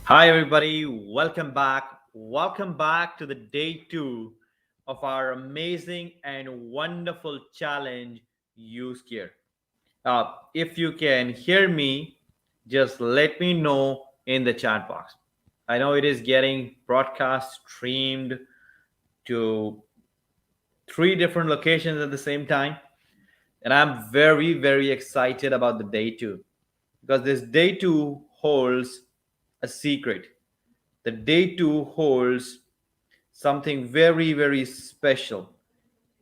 Hi, everybody. Welcome back. Welcome back to the day two of our amazing and wonderful challenge, Use Care. If you can hear me, just let me know in the chat box. I know it is getting broadcast streamed to three different locations at the same time. And I'm very, very excited about the day two because this day two holds a secret. The day two holds something very, very special.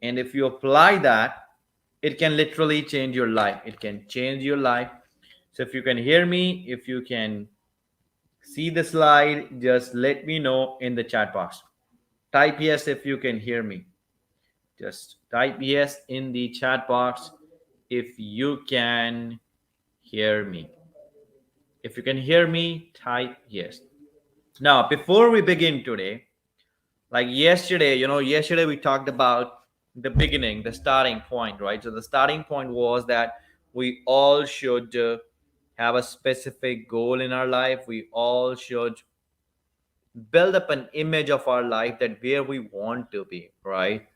And if you apply that, it can literally change your life. It can change your life. So if you can hear me, if you can see the slide, just let me know in the chat box. Type yes if you can hear me. Just type yes in the chat box if you can hear me. If you can hear me, type yes. Now, before we begin today, like yesterday, yesterday we talked about the beginning, the starting point, right? So the starting point was that we all should have a specific goal in our life. We all should build up an image of our life that where we want to be, right?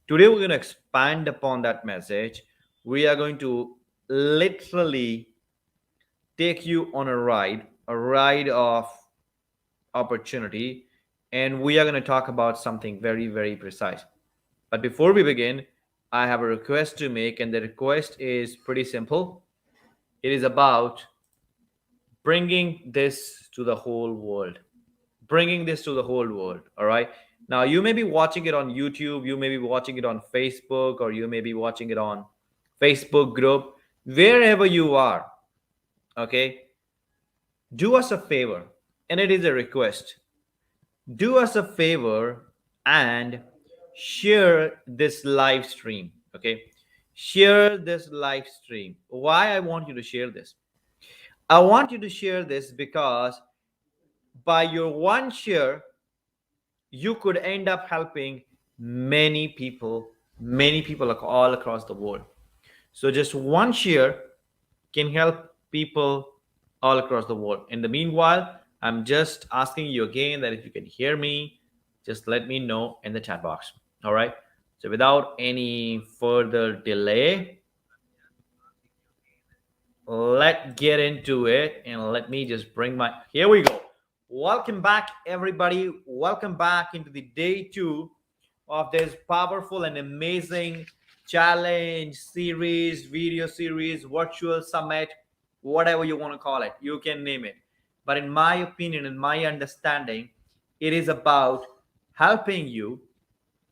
Today we're going to expand upon that message. We are going to literally take you on a ride of opportunity, and we are going to talk about something very, very precise. But before we begin, I have a request to make, and the request is pretty simple. It is about bringing this to the whole world. Bringing this to the whole world. All right. Now, you may be watching it on YouTube, you may be watching it on Facebook, or you may be watching it on Facebook group, wherever you are. Okay. Do us a favor, and it is a request. Do us a favor and share this live stream. Okay, share this live stream. Why I want you to share this? I want you to share this because by your one share you could end up helping many people all across the world. So just one share can help people all across the world. In the meanwhile, I'm just asking you again that if you can hear me, just let me know in the chat box. All right. So without any further delay, let's get into it, and let me just bring my, here we go. Welcome back, everybody. Welcome back into the day two of this powerful and amazing challenge series, video series, virtual summit, whatever you want to call it. You can name it. But in my opinion, in my understanding, it is about helping you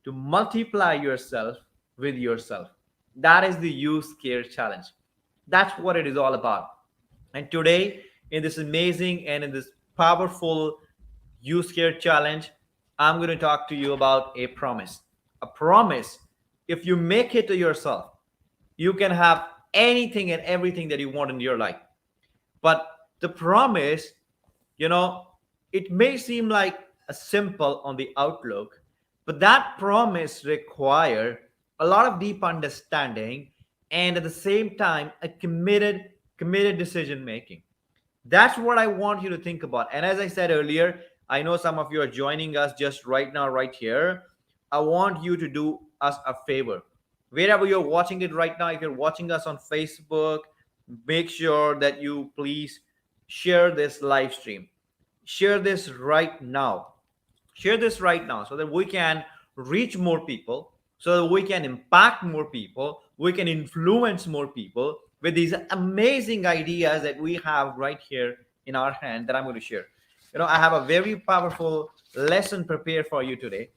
to multiply yourself with yourself. That is the Use Care Challenge. That's what it is all about. And today, in this amazing and in this powerful Use Care Challenge, I'm going to talk to you about a promise. A promise. If you make it to yourself, you can have anything and everything that you want in your life. But the promise, you know, it may seem like a simple on the outlook, but that promise require a lot of deep understanding and at the same time a committed decision making. That's what I want you to think about. And as I said earlier, I know some of you are joining us just right now, right here. I want you to do us a favor. Wherever you're watching it right now, if you're watching us on Facebook, make sure that you please share this live stream. Share this right now. Share this right now so that we can reach more people, so that we can impact more people, we can influence more people with these amazing ideas that we have right here in our hand that I'm going to share. I have a very powerful lesson prepared for you today,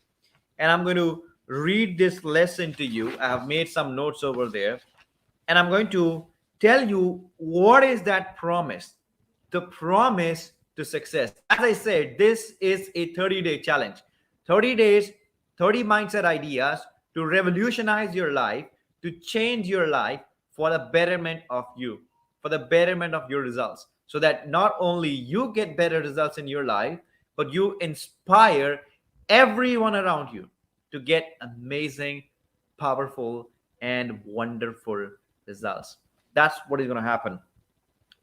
and I'm going to read this lesson to you. I have made some notes over there, and I'm going to tell you what is that promise, the promise to success. As I said, this is a 30-day challenge. 30 days, 30 mindset ideas to revolutionize your life, to change your life for the betterment of you, for the betterment of your results, so that not only you get better results in your life, but you inspire everyone around you to get amazing, powerful, and wonderful results. That's what is going to happen.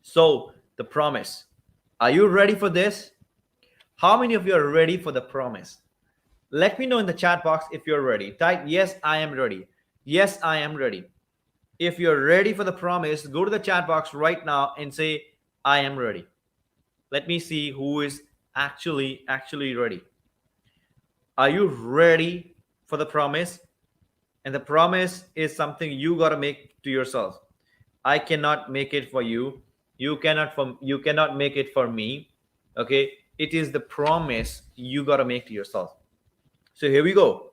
So, the promise. Are you ready for this? How many of you are ready for the promise? Let me know in the chat box if you're ready. Type yes, I am ready. Yes, I am ready. If you're ready for the promise, go to the chat box right now and say, I am ready. Let me see who is actually ready. Are you ready for the promise? And the promise is something you got to make to yourself. I cannot make it for you. You cannot make it for me. Okay? It is the promise you got to make to yourself. So here we go.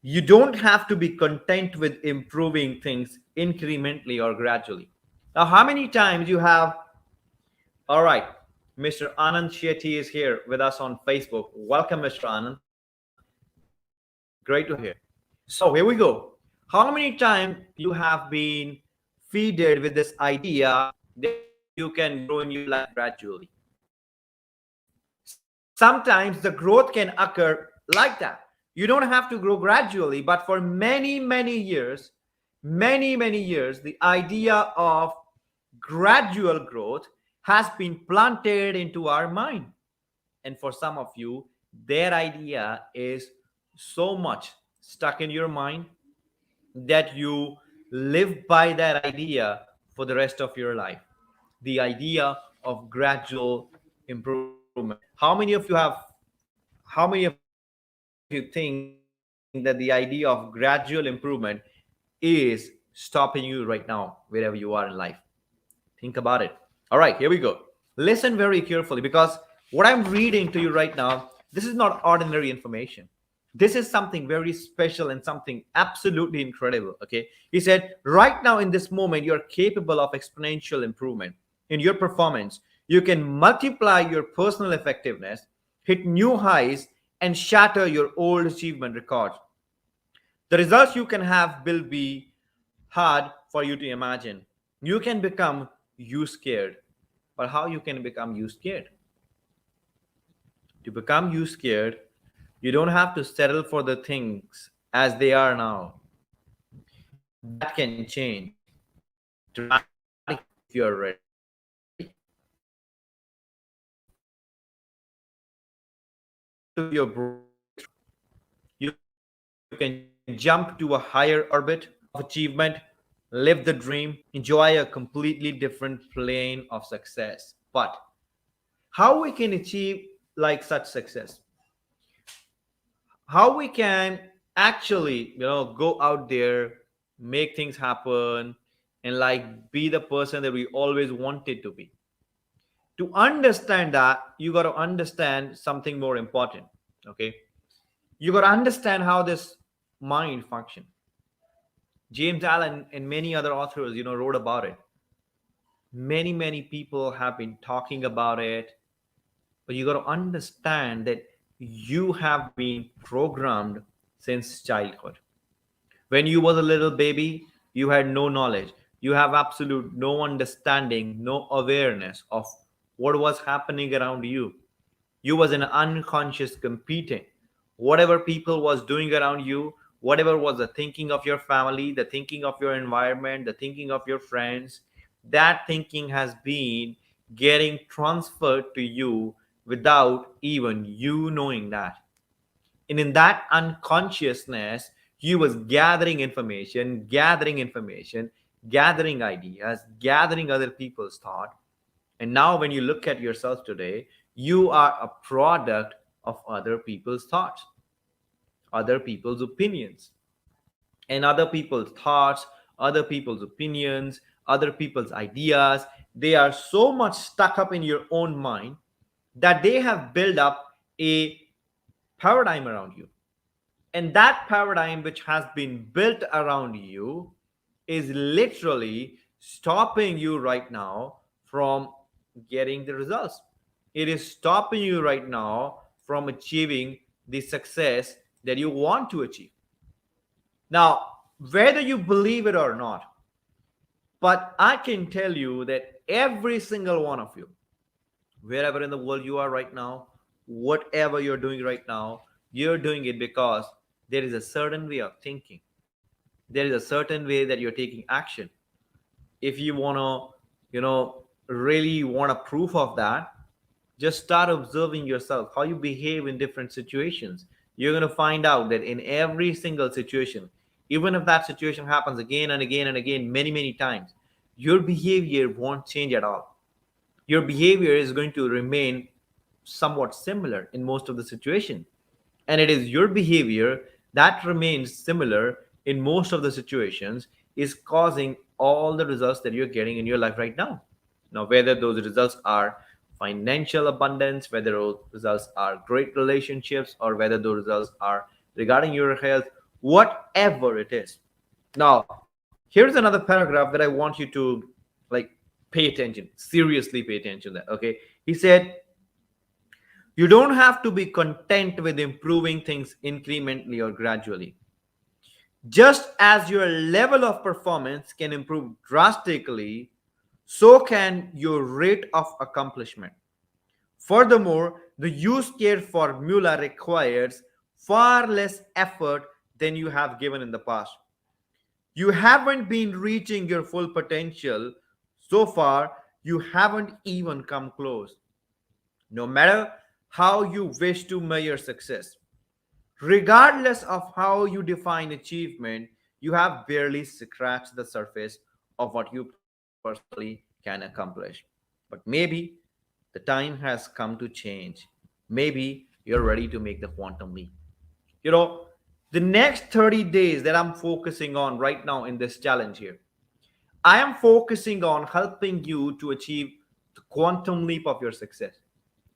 You don't have to be content with improving things incrementally or gradually. Now, how many times you have, all right, Mr. Anand Shetty is here with us on Facebook. Welcome, Mr. Anand. Great to have you here. So here we go. How many times you have been feeded with this idea that you can grow in your life gradually? Sometimes the growth can occur like that. You don't have to grow gradually, but for many years, the idea of gradual growth has been planted into our mind. And for some of you, their idea is so much stuck in your mind that you live by that idea for the rest of your life. The idea of gradual improvement. How many of you think that the idea of gradual improvement is stopping you right now, wherever you are in life? Think about it. All right, here we go. Listen very carefully because what I'm reading to you right now, this is not ordinary information. This is something very special and something absolutely incredible. Okay. He said, right now in this moment, you're capable of exponential improvement in your performance. You can multiply your personal effectiveness, hit new highs, and shatter your old achievement records. The results you can have will be hard for you to imagine. You can become you scared. But how you can become you scared? To become you scared, you don't have to settle for the things as they are now. That can change dramatically if you are ready. You can jump to your breakthrough. You can jump to a higher orbit of achievement, live the dream, enjoy a completely different plane of success. But how we can achieve like such success? How we can actually, go out there, make things happen, and like be the person that we always wanted to be? To understand that, you got to understand something more important. Okay, you got to understand how this mind function. James Allen and many other authors, wrote about it. Many people have been talking about it, but you got to understand that you have been programmed since childhood. When you was a little baby, you had no knowledge. You have absolute no understanding, no awareness of what was happening around you. You was an unconscious competing. Whatever people was doing around you, whatever was the thinking of your family, the thinking of your environment, the thinking of your friends, that thinking has been getting transferred to you without even you knowing that. And in that unconsciousness, you was gathering information, gathering ideas, gathering other people's thought. And now when you look at yourself today, you are a product of other people's thoughts, other people's opinions. And other people's thoughts, other people's opinions, other people's ideas, they are so much stuck up in your own mind that they have built up a paradigm around you. And that paradigm which has been built around you is literally stopping you right now from getting the results. It is stopping you right now from achieving the success that you want to achieve. Now, whether you believe it or not, but I can tell you that every single one of you, wherever in the world you are right now, whatever you're doing right now, you're doing it because there is a certain way of thinking. There is a certain way that you're taking action. If you want to, really want a proof of that, Just start observing yourself, how you behave in different situations. You're going to find out that in every single situation, even if that situation happens again and again and again, many, many times, your behavior won't change at all. Your behavior is going to remain somewhat similar in most of the situation, and it is your behavior that remains similar in most of the situations is causing all the results that you're getting in your life right now. Now, whether those results are financial abundance, whether those results are great relationships, or whether those results are regarding your health, whatever it is. Now, here's another paragraph that I want you to like pay attention, seriously pay attention to that. Okay. He said, you don't have to be content with improving things incrementally or gradually. Just as your level of performance can improve drastically, so can your rate of accomplishment. Furthermore, the use care formula requires far less effort than you have given in the past. You haven't been reaching your full potential so far, you haven't even come close. No matter how you wish to measure success, regardless of how you define achievement, you have barely scratched the surface of what you personally can accomplish. But maybe the time has come to change. Maybe you're ready to make the quantum leap. You know, the next 30 days that I'm focusing on right now in this challenge here, I am focusing on helping you to achieve the quantum leap of your success.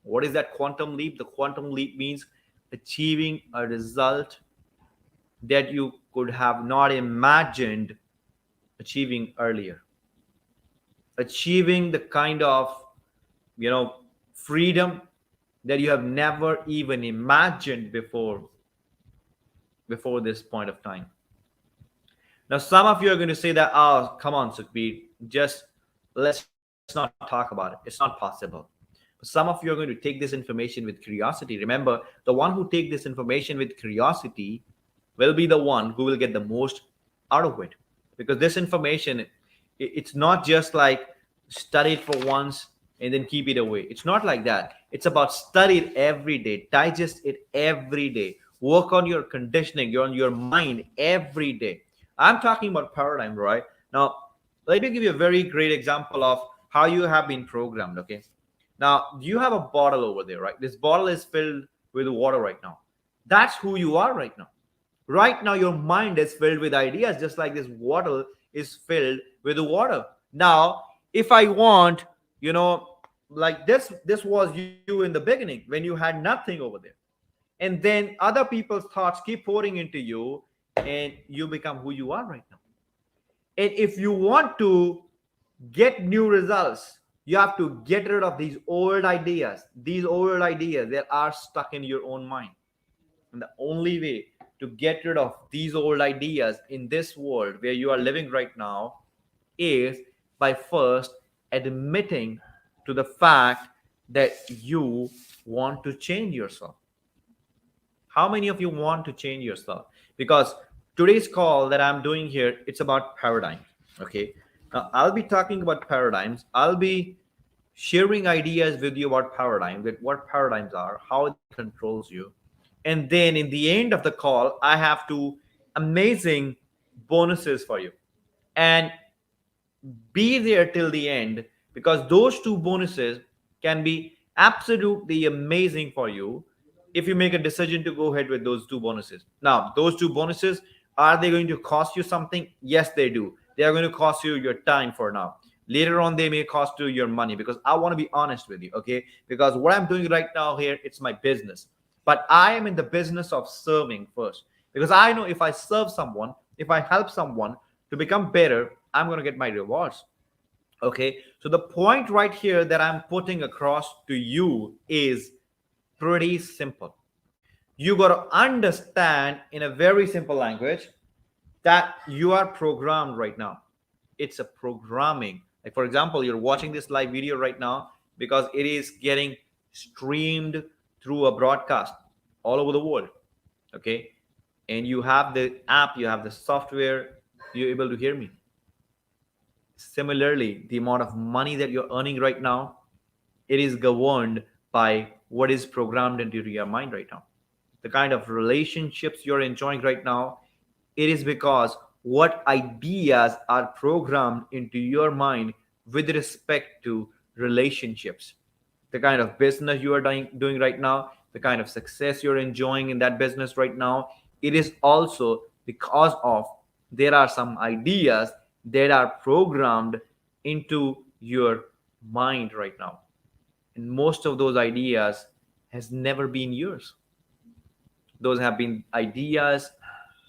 What is that quantum leap? The quantum leap means achieving a result that you could have not imagined achieving earlier. Achieving the kind of, you know, freedom that you have never even imagined before this point of time. Now, some of you are going to say that, oh, come on, Sukhbir, just let's not talk about it. It's not possible. But some of you are going to take this information with curiosity. Remember, the one who take this information with curiosity will be the one who will get the most out of it. Because this information, it's not just like study it for once and then keep it away. It's not like that. It's about study it every day, digest it every day, work on your conditioning, on your mind every day. I'm talking about paradigm, right? Now, let me give you a very great example of how you have been programmed. Okay. Now, you have a bottle over there, right? This bottle is filled with water right now. That's who you are right now. Right now, your mind is filled with ideas, just like this bottle is filled with water. Now, if I want, you know, like this was you in the beginning when you had nothing over there. And then other people's thoughts keep pouring into you, and you become who you are right now. And if you want to get new results, you have to get rid of these old ideas. These old ideas that are stuck in your own mind. And the only way to get rid of these old ideas in this world where you are living right now is by first admitting to the fact that you want to change yourself. How many of you want to change yourself? Because today's call that I'm doing here, it's about paradigms. Okay. Now I'll be talking about paradigms. I'll be sharing ideas with you about paradigms, that what paradigms are, how they controls you. And then in the end of the call, I have two amazing bonuses for you. And be there till the end, because those two bonuses can be absolutely amazing for you if you make a decision to go ahead with those two bonuses. Now, those two bonuses, are they going to cost you something? Yes, they do. They are going to cost you your time for now. Later on, they may cost you your money, because I want to be honest with you, okay? Because what I'm doing right now here, it's my business. But I am in the business of serving first, because I know if I serve someone, if I help someone to become better, I'm going to get my rewards. Okay. So the point right here that I'm putting across to you is pretty simple. You got to understand in a very simple language that you are programmed right now. It's a programming. Like, for example, you're watching this live video right now because it is getting streamed through a broadcast all over the world. Okay. And you have the app, you have the software, you're able to hear me. Similarly, the amount of money that you're earning right now, it is governed by what is programmed into your mind right now. The kind of relationships you're enjoying right now, it is because what ideas are programmed into your mind with respect to relationships. The kind of business you are doing right now, the kind of success you're enjoying in that business right now, it is also because of there are some ideas that are programmed into your mind right now, and most of those ideas has never been yours. Those have been ideas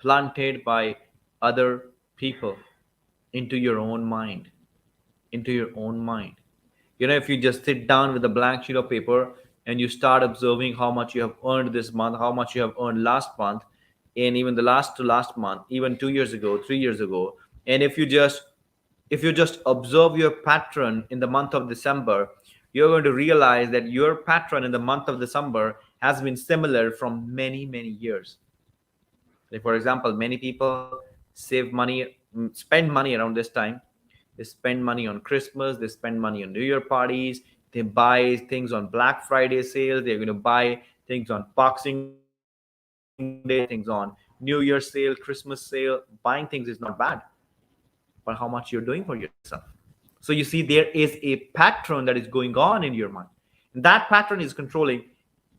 planted by other people into your own mind, into your own mind. If you just sit down with a blank sheet of paper and you start observing how much you have earned this month, how much you have earned last month, and even the last to last month, even 2 years ago, 3 years ago, and if you just observe your pattern in the month of December, you're going to realize that your pattern in the month of December has been similar from many, many years. Like, for example, many people save money, spend money around this time. They spend money on Christmas, they spend money on New Year parties, they buy things on Black Friday sales, they're going to buy things on Boxing Day, things on New Year sale, Christmas sale. Buying things is not bad, but how much you're doing for yourself. So you see, there is a pattern that is going on in your mind. And that pattern is controlling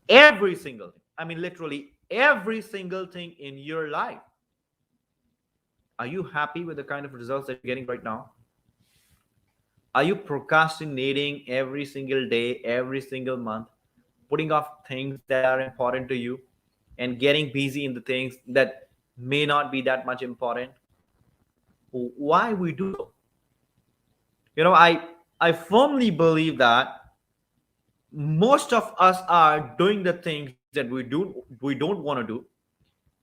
every single thing. I mean, literally every single thing in your life. Are you happy with the kind of results that you're getting right now? Are you procrastinating every single day, every single month, putting off things that are important to you and getting busy in the things that may not be that much important? Why we do so? I firmly believe that most of us are doing the things that we don't want to do,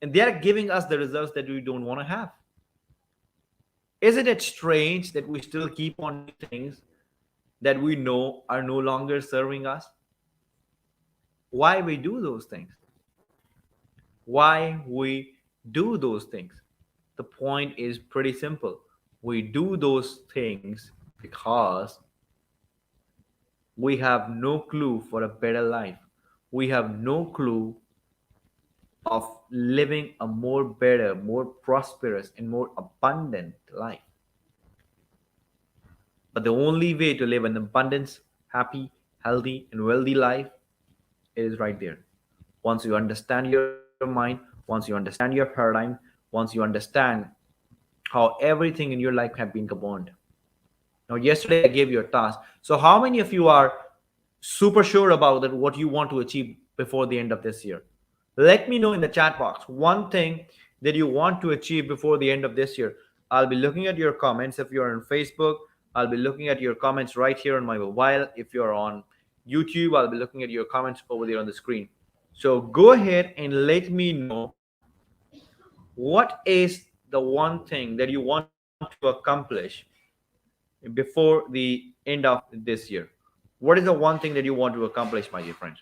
and they are giving us the results that we don't want to have. Isn't it strange that we still keep on doing things that we know are no longer serving us? Why we do those things? Why we do those things? The point is pretty simple. We do those things because we have no clue for a better life. We have no clue of living a more better, more prosperous, and more abundant life. But the only way to live an abundance, happy, healthy, and wealthy life is right there. Once you understand your mind, once you understand your paradigm, once you understand how everything in your life have been governed. Now, yesterday I gave you a task. So, how many of you are super sure about that what you want to achieve before the end of this year? Let me know in the chat box one thing that you want to achieve before the end of this year. I'll be looking at your comments. If you're on Facebook, I'll be looking at your comments right here on my mobile. If you're on YouTube, I'll be looking at your comments over there on the screen. So go ahead and let me know what is the one thing that you want to accomplish before the end of this year. What is the one thing that you want to accomplish, my dear friends?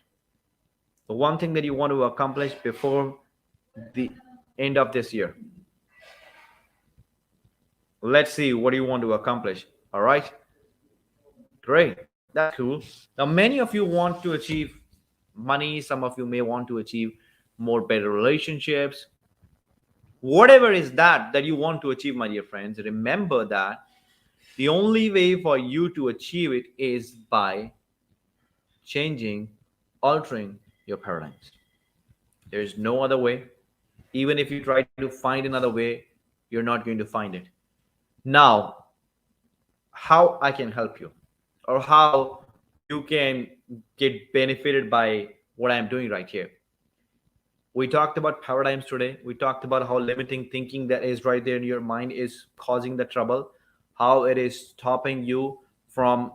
The one thing that you want to accomplish before the end of this year. Let's see what you want to accomplish. All right, great, that's cool. Now many of you want to achieve money, some of you may want to achieve more better relationships. Whatever is that you want to achieve, my dear friends, remember that the only way for you to achieve it is by changing, altering your paradigms. There is no other way. Even if you try to find another way, you're not going to find it. Now, how I can help you, or how you can get benefited by what I'm doing right here. We talked about paradigms today. We talked about how limiting thinking that is right there in your mind is causing the trouble, how it is stopping you from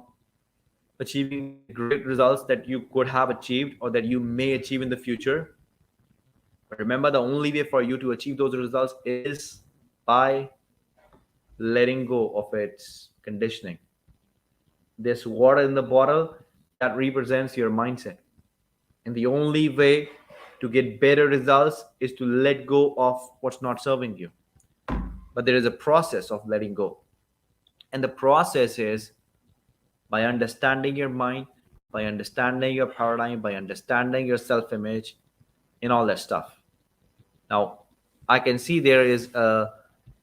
achieving the great results that you could have achieved or that you may achieve in the future. But remember, the only way for you to achieve those results is by letting go of its conditioning. This water in the bottle, that represents your mindset. And the only way to get better results is to let go of what's not serving you. But there is a process of letting go. And the process is by understanding your mind, by understanding your paradigm, by understanding your self image, and all that stuff. Now, I can see there is a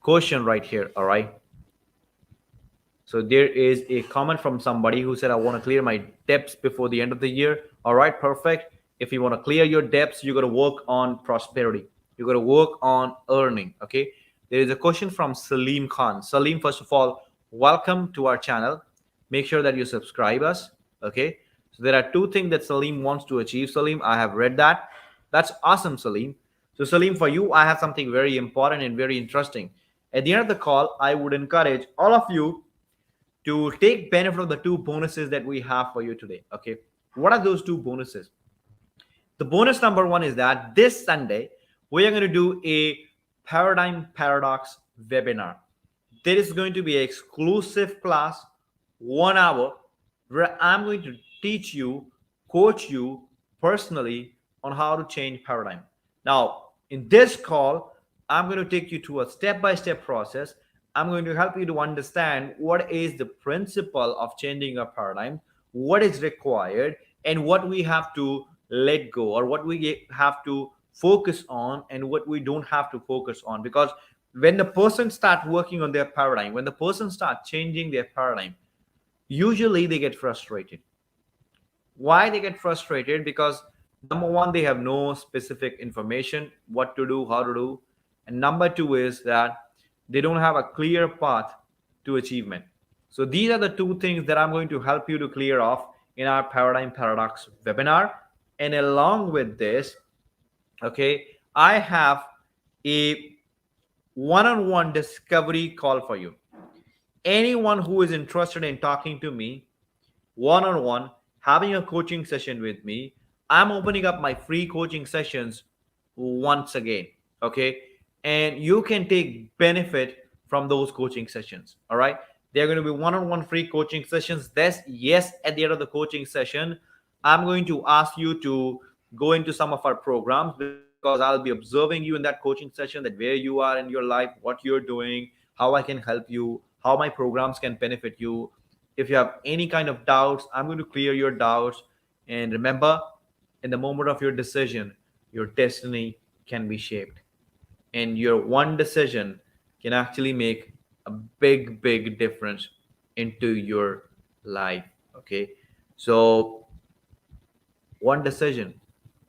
question right here. All right. So there is a comment from somebody who said, I want to clear my debts before the end of the year. All right, perfect. If you want to clear your debts, you got to work on prosperity. You got to work on earning. Okay. There is a question from Salim Khan. Salim, first of all, welcome to our channel. Make sure that you subscribe us. Okay. So there are two things that Salim wants to achieve. Salim, I have read that. That's awesome, Salim. So, Salim, for you, I have something very important and very interesting. At the end of the call, I would encourage all of you to take benefit of the two bonuses that we have for you today. Okay. What are those two bonuses? The bonus number one is that this Sunday, we are going to do a paradigm paradox webinar. There is going to be an exclusive class, 1 hour, where I'm going to teach you, coach you personally on how to change paradigm. Now, in this call, I'm going to take you to a step by step process. I'm going to help you to understand what is the principle of changing a paradigm, what is required, and what we have to let go, or what we have to focus on, and what we don't have to focus on. Because when the person start working on their paradigm, when the person start changing their paradigm, usually they get frustrated. Why they get frustrated? Because number one, they have no specific information what to do, how to do, and number two is that they don't have a clear path to achievement. So these are the two things that I'm going to help you to clear off in our paradigm paradox webinar. And along with this, okay, I have a one-on-one discovery call for you. Anyone who is interested in talking to me one-on-one, having a coaching session with me, I'm opening up my free coaching sessions once again. Okay. And you can take benefit from those coaching sessions. All right. They're going to be one-on-one free coaching sessions. That's yes, at the end of the coaching session, I'm going to ask you to go into some of our programs, because I'll be observing you in that coaching session, that where you are in your life, what you're doing, how I can help you, how my programs can benefit you. If you have any kind of doubts, I'm going to clear your doubts. And remember, in the moment of your decision, your destiny can be shaped. And your one decision can actually make a big difference into your life. Okay. So, one decision.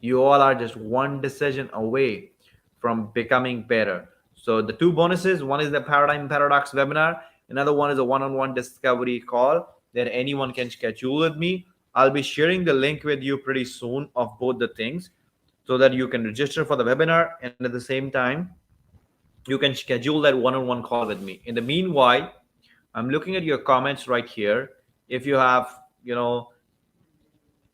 You all are just one decision away from becoming better. So the two bonuses, one is the paradigm paradox webinar, another one is a one-on-one discovery call that anyone can schedule with me. I'll be sharing the link with you pretty soon of both the things, so that you can register for the webinar, and at the same time you can schedule that one-on-one call with me. In the meanwhile, I'm looking at your comments right here. If you have,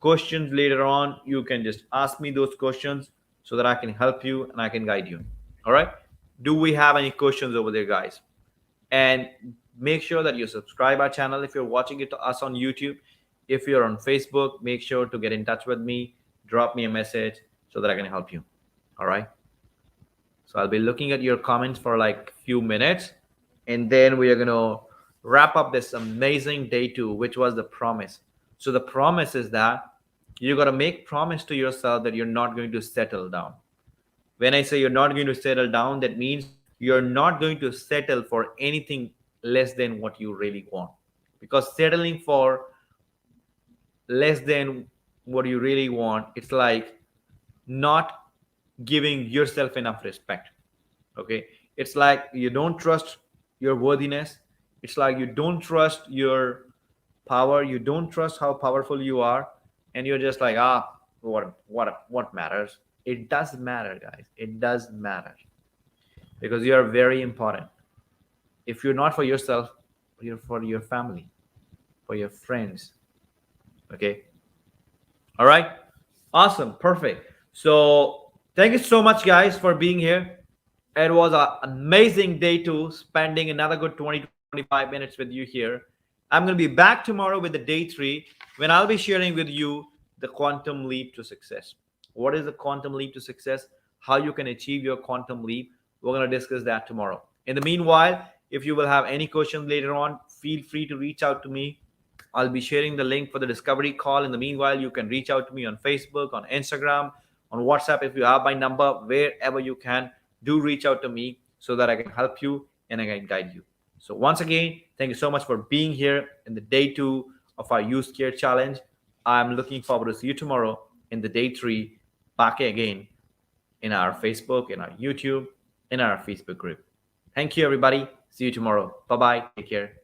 questions later on, you can just ask me those questions so that I can help you and I can guide you. All right. Do we have any questions over there, guys? And make sure that you subscribe our channel if you're watching it to us on YouTube. If you're on Facebook, make sure to get in touch with me, drop me a message so that I can help you. All right. So I'll be looking at your comments for like a few minutes, and then we are going to wrap up this amazing day two, which was the promise. So the promise is that you got to make promise to yourself that you're not going to settle down. When I say you're not going to settle down, that means you're not going to settle for anything less than what you really want. Because settling for less than what you really want, it's like not giving yourself enough respect. Okay. It's like you don't trust your worthiness. It's like you don't trust your power. You don't trust how powerful you are. And you're just like, what matters? It does matter, guys. It does matter, because you are very important. If you're not for yourself, you're for your family, for your friends. Okay. All right. Awesome. Perfect. So thank you so much, guys, for being here. It was an amazing day two, spending another good 20 to 25 minutes with you here. I'm going to be back tomorrow with the day three, when I'll be sharing with you the quantum leap to success. What is the quantum leap to success? How you can achieve your quantum leap? We're going to discuss that tomorrow. In the meanwhile, if you will have any questions later on, feel free to reach out to me. I'll be sharing the link for the discovery call. In the meanwhile, you can reach out to me on Facebook, on Instagram, on WhatsApp. If you have my number, wherever you can, do reach out to me so that I can help you and I can guide you. So once again, thank you so much for being here in the day 2 of our Use Care Challenge. I'm looking forward to see you tomorrow in the day 3, back again in our Facebook, in our YouTube, in our Facebook group. Thank you, everybody. See you tomorrow. Bye bye. Take care.